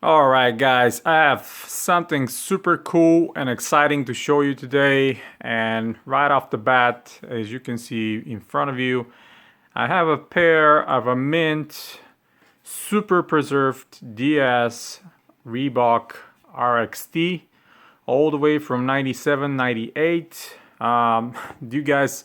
All right, guys, I have something super cool and exciting to show you today. And right off the bat, as you can see in front of you, I have a pair of a mint, super preserved DS Reebok RXT, all the way from 97, 98. You guys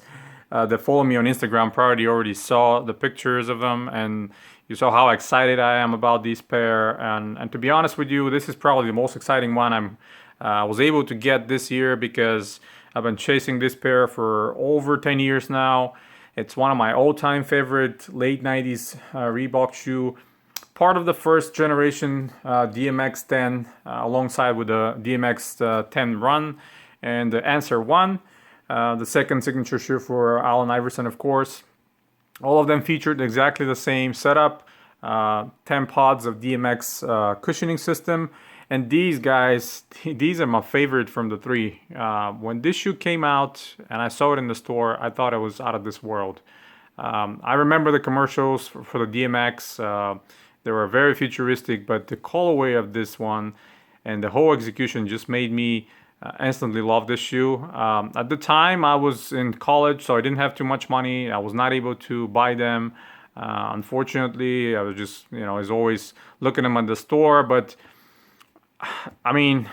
that follow me on Instagram probably already saw the pictures of them, and you saw how excited I am about these pair. And to be honest with you, this is probably the most exciting one I was able to get this year because I've been chasing this pair for over 10 years now. It's one of my all-time favorite late 90s Reebok shoe, part of the first generation DMX 10 alongside with the DMX 10 Run and the Answer 1, the second signature shoe for Allen Iverson, of course. All of them featured exactly the same setup, 10 pods of DMX cushioning system. And these guys, these are my favorite from the three. When this shoe came out and I saw it in the store, I thought it was out of this world. I remember the commercials for the DMX. They were very futuristic, but the colorway of this one and the whole execution just made me instantly love this shoe. At the time, I was in college, so I didn't have too much money. I was not able to buy them. Unfortunately, I was just, as always, looking at them at the store. But I mean,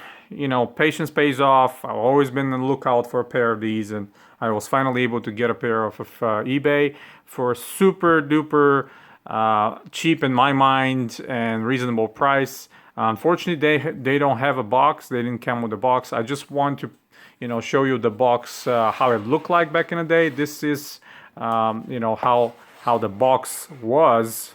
patience pays off. I've always been on the lookout for a pair of these, and I was finally able to get a pair off of eBay for a super duper cheap in my mind and reasonable price. Unfortunately, they don't have a box. They didn't come with a box. I just want to, show you the box, how it looked like back in the day. This is, how the box was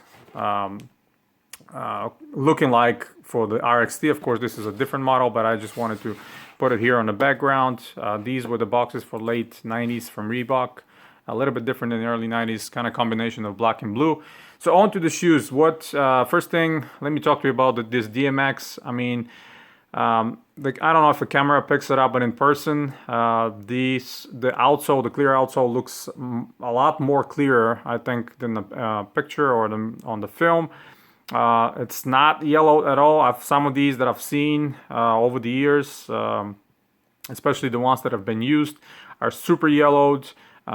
looking like for the RXT. Of course, this is a different model, but I just wanted to put it here on the background. These were the boxes for late 90s from Reebok. A little bit different in the early 90s, kind of combination of black and blue. So on to the shoes. First thing, let me talk to you about this DMX. I mean, I don't know if the camera picks it up, but in person, the outsole, the clear outsole looks a lot more clearer, I think, than the picture or on the film. It's not yellow at all. Some of these that I've seen over the years, especially the ones that have been used, are super yellowed.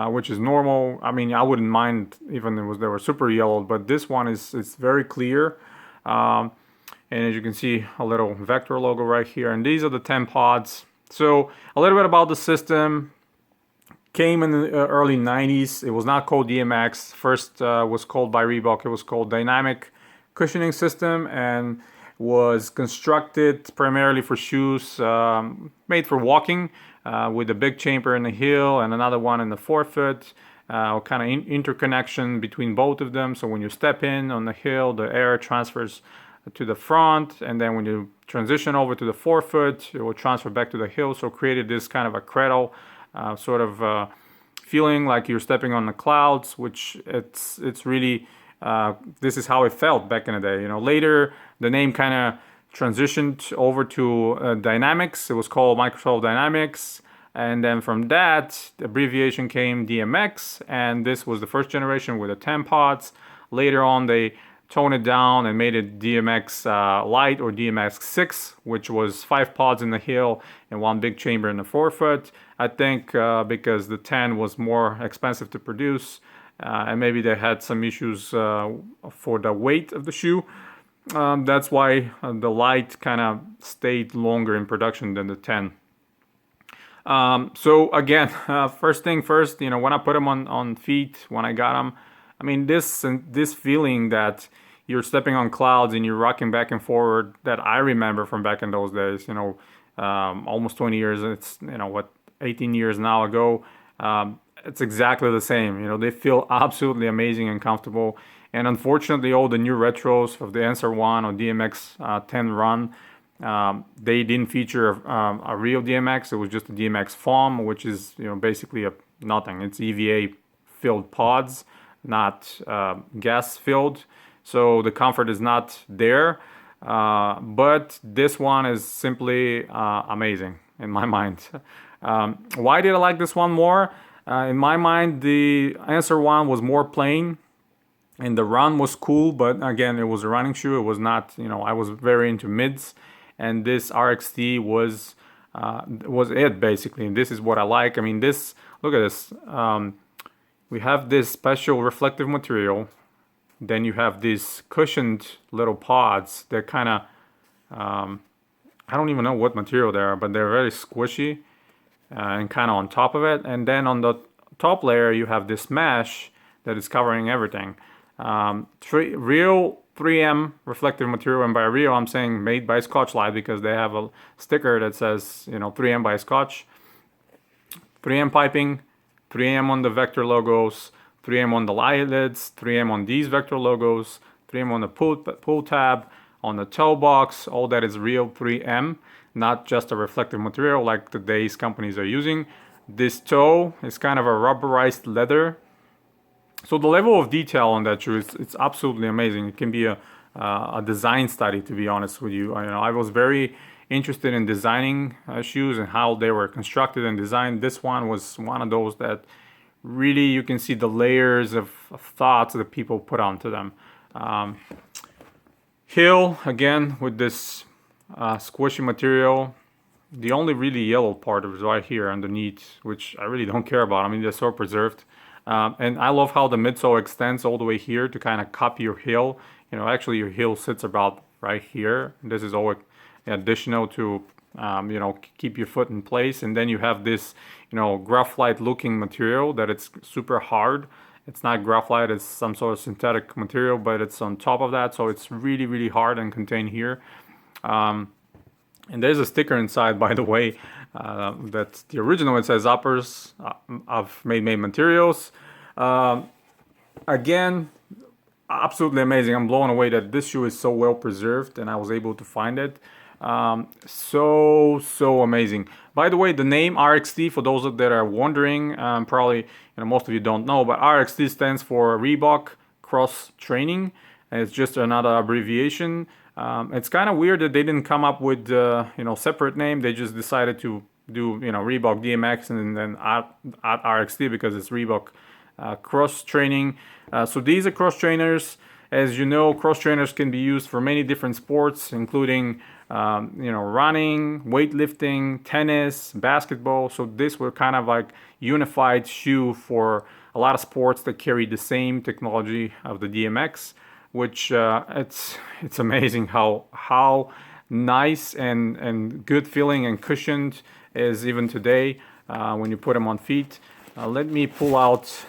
Which is normal. I mean, I wouldn't mind even if they were super yellowed, but this one is very clear. And as you can see, a little vector logo right here. And these are the 10 pods. So a little bit about the system. Came in the early 90s. It was not called DMX. First was called by Reebok. It was called Dynamic Cushioning System and was constructed primarily for shoes made for walking. With a big chamber in the heel and another one in the forefoot, kind of interconnection between both of them. So when you step in on the heel, the air transfers to the front, and then when you transition over to the forefoot, it will transfer back to the heel. So created this kind of a cradle sort of feeling like you're stepping on the clouds, which it's really this is how it felt back in the day. Later the name kind of transitioned over to Dynamics. It was called Microsoft Dynamics, and then from that the abbreviation came DMX, and this was the first generation with the 10 pods. Later on they toned it down and made it DMX Lite or DMX 6, which was 5 pods in the heel and one big chamber in the forefoot. I think because the 10 was more expensive to produce, and maybe they had some issues for the weight of the shoe. That's why the Lite kind of stayed longer in production than the 10. So again, first thing first, when I put them on feet, when I got them, I mean, this feeling that you're stepping on clouds and you're rocking back and forward, that I remember from back in those days, almost 20 years, it's, 18 years now ago. It's exactly the same. They feel absolutely amazing and comfortable. And unfortunately, all the new retros of the Answer 1 or DMX 10 Run, they didn't feature a real DMX. It was just a DMX foam, which is basically nothing. It's EVA filled pods, not gas filled. So the comfort is not there. But this one is simply amazing in my mind. Why did I like this one more? In my mind, the Answer 1 was more plain. And the run was cool, but again, it was a running shoe. It was not, you know, I was very into mids, and this RXT was it basically. And this is what I like. I mean, this, look at this. We have this special reflective material. Then you have these cushioned little pods. They're kind of, I don't even know what material they are, but they're very squishy and kind of on top of it. And then on the top layer, you have this mesh that is covering everything. Real 3M reflective material, and by real I'm saying made by Scotch-Lite, because they have a sticker that says, you know, 3M by Scotch. 3M piping, 3M on the vector logos, 3M on the eyelids, 3M on these vector logos, 3M on the pull tab, on the toe box. All that is real 3M, not just a reflective material like today's companies are using. This toe is kind of a rubberized leather. So the level of detail on that shoe, it's absolutely amazing. It can be a design study, to be honest with you. I was very interested in designing shoes and how they were constructed and designed. This one was one of those that really you can see the layers of thoughts that people put onto them. Heel, again, with this squishy material. The only really yellow part is right here underneath, which I really don't care about. I mean, they're so preserved. And I love how the midsole extends all the way here to kind of cup your heel. You know, actually your heel sits about right here. This is all additional to, you know, keep your foot in place. And then you have this, you know, graphite looking material that it's super hard. It's not graphite, it's some sort of synthetic material, but it's on top of that. So it's really, really hard and contained here. And there's a sticker inside, by the way, that's the original. It says uppers of made materials. Again, absolutely amazing. I'm blown away that this shoe is so well preserved and I was able to find it. So amazing. By the way, the name RXT, for those that are wondering, probably, you know, most of you don't know, but RXT stands for Reebok Cross Training. And it's just another abbreviation. It's kind of weird that they didn't come up with, you know, separate name. They just decided to do, you know, Reebok DMX and then add RXT because it's Reebok Cross Training. So these are cross trainers. As you know, cross trainers can be used for many different sports, including, you know, running, weightlifting, tennis, basketball. So this were kind of like unified shoe for a lot of sports that carry the same technology of the DMX. Which it's amazing how nice and good feeling and cushioned is even today when you put them on feet. Let me pull out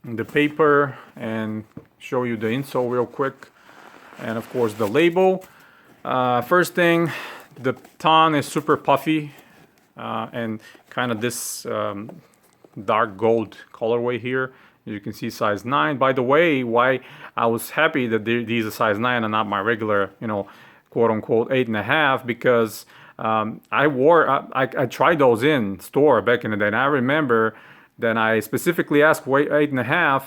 the paper and show you the insole real quick, and of course the label. First thing, the tongue is super puffy and kind of this dark gold colorway here. You can see size 9. By the way, why I was happy that these are size 9 and not my regular, you know, quote unquote 8.5, because I tried those in store back in the day, and I remember that I specifically asked weight 8.5,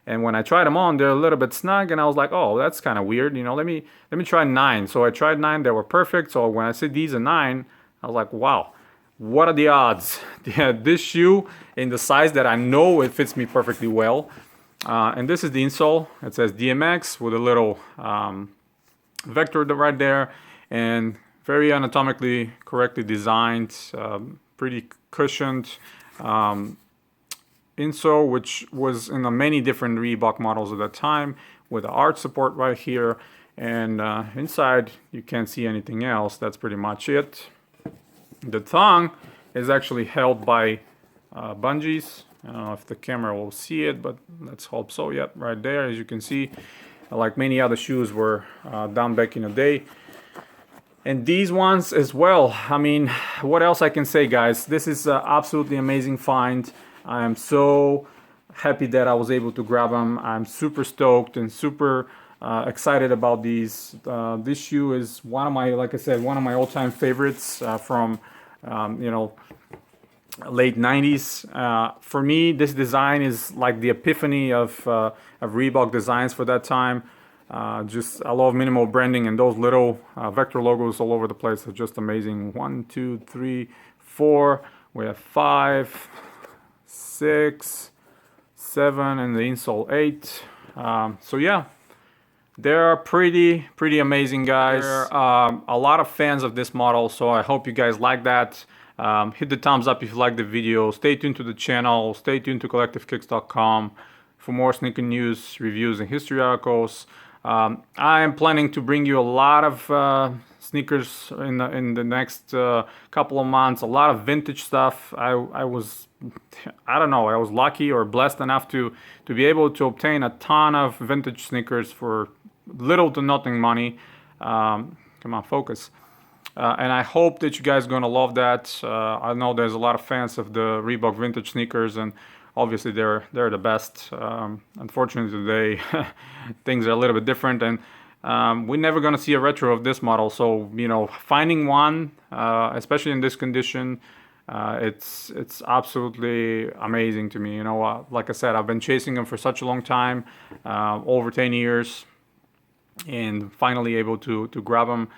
and when I tried them on, they're a little bit snug, and I was like, oh, that's kind of weird, you know, let me try 9. So I tried 9, they were perfect. So when I said these are 9, I was like, wow. What are the odds? Yeah, this shoe in the size that I know it fits me perfectly well. And this is the insole. It says DMX with a little vector right there, and very anatomically correctly designed, pretty cushioned insole, which was in many different Reebok models at that time, with the arch support right here. And inside you can't see anything else. That's pretty much it. The tongue is actually held by bungees. I don't know if the camera will see it, but let's hope so. Yep, right there, as you can see, like many other shoes were done back in the day. And these ones as well. I mean, what else I can say, guys? This is an absolutely amazing find. I am so happy that I was able to grab them. I'm super stoked and super excited about these. This shoe is one of my, like I said, one of my all-time favorites from, you know, late 90s. For me, this design is like the epiphany of Reebok designs for that time. Just, I love minimal branding, and those little vector logos all over the place are just amazing. 1, 2, 3, 4. We have 5, 6, 7, and the insole 8. So yeah, they're pretty amazing, guys. There are a lot of fans of this model, so I hope you guys like that. Hit the thumbs up if you like the video. Stay tuned to the channel. Stay tuned to collectivekicks.com for more sneaker news, reviews, and history articles. I am planning to bring you a lot of sneakers in the next couple of months. A lot of vintage stuff. I don't know, I was lucky or blessed enough to be able to obtain a ton of vintage sneakers for little to nothing money. Come on, focus. And I hope that you guys are gonna love that. I know there's a lot of fans of the Reebok vintage sneakers, and obviously they're the best. Unfortunately today things are a little bit different, and we're never gonna see a retro of this model. So you know, finding one, especially in this condition, it's absolutely amazing to me. You know, like I said, I've been chasing them for such a long time, over 10 years, and finally able to grab them.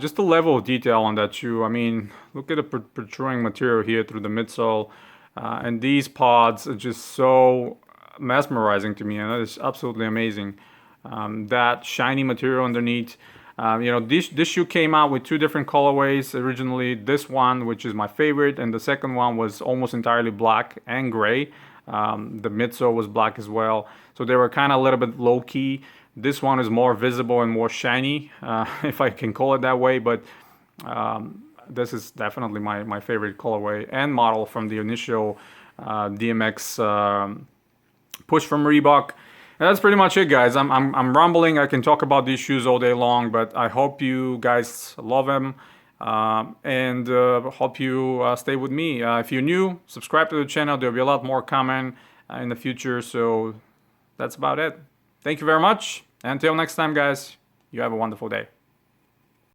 Just the level of detail on that shoe. I mean, look at the protruding material here through the midsole, and these pods are just so mesmerizing to me, and that is absolutely amazing. That shiny material underneath. You know, this shoe came out with two different colorways originally. This one, which is my favorite, and the second one was almost entirely black and gray. The midsole was black as well, so they were kind of a little bit low key. This one is more visible and more shiny, if I can call it that way, but this is definitely my favorite colorway and model from the initial DMX push from Reebok. And that's pretty much it, guys. I'm rambling. I can talk about these shoes all day long, but I hope you guys love them, and hope you stay with me. If you're new, subscribe to the channel. There'll be a lot more coming in the future, so that's about it. Thank you very much. Until next time, guys, you have a wonderful day.